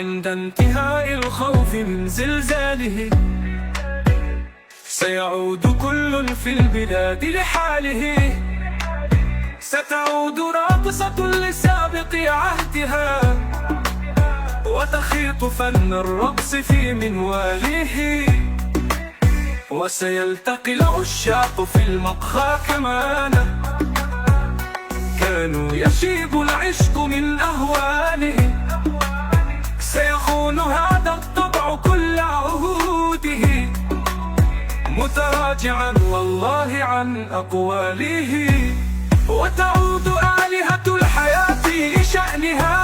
عند انتهاء الخوف من زلزاله سيعود كل في البلاد لحاله. ستعود راقصة لسابق عهدها وتخيط فن الرقص في منواله. وسيلتقي العشاق في المقهى كمان، كانوا يشيب العشق من أهواله. سيخون هذا الطبع كل عهوده، متراجعا والله عن أقواله. وتعود آلهة الحياة لشأنها،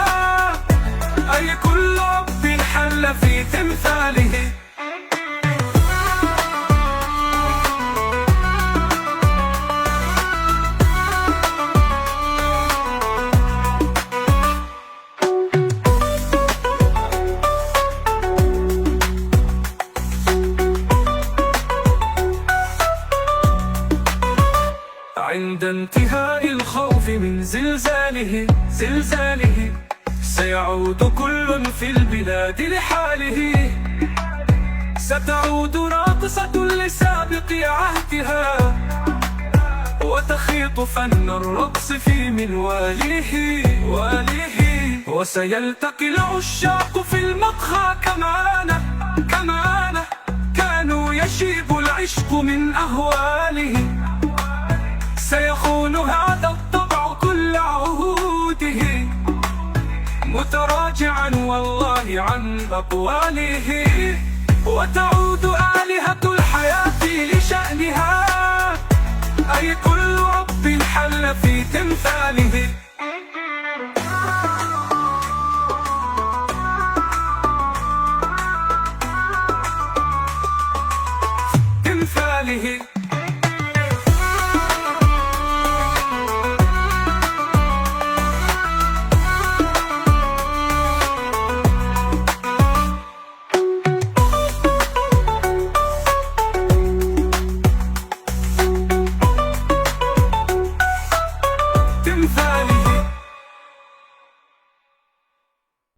أي كل رب حل في تمثاله. عند انتهاء الخوف من زلزاله سيعود كل في البلاد لحاله. ستعود راقصة لسابق عهدها وتخيط فن الرقص في منواله. وسيلتقي العشاق في المقهى كمان، كانوا يشيب العشق من أهواله. سيخون هذا الطبع كل عهوده، متراجعا والله عن أقواله. وتعود آلهة الحياة لشأنها، أي كل رب حل في تمثاله.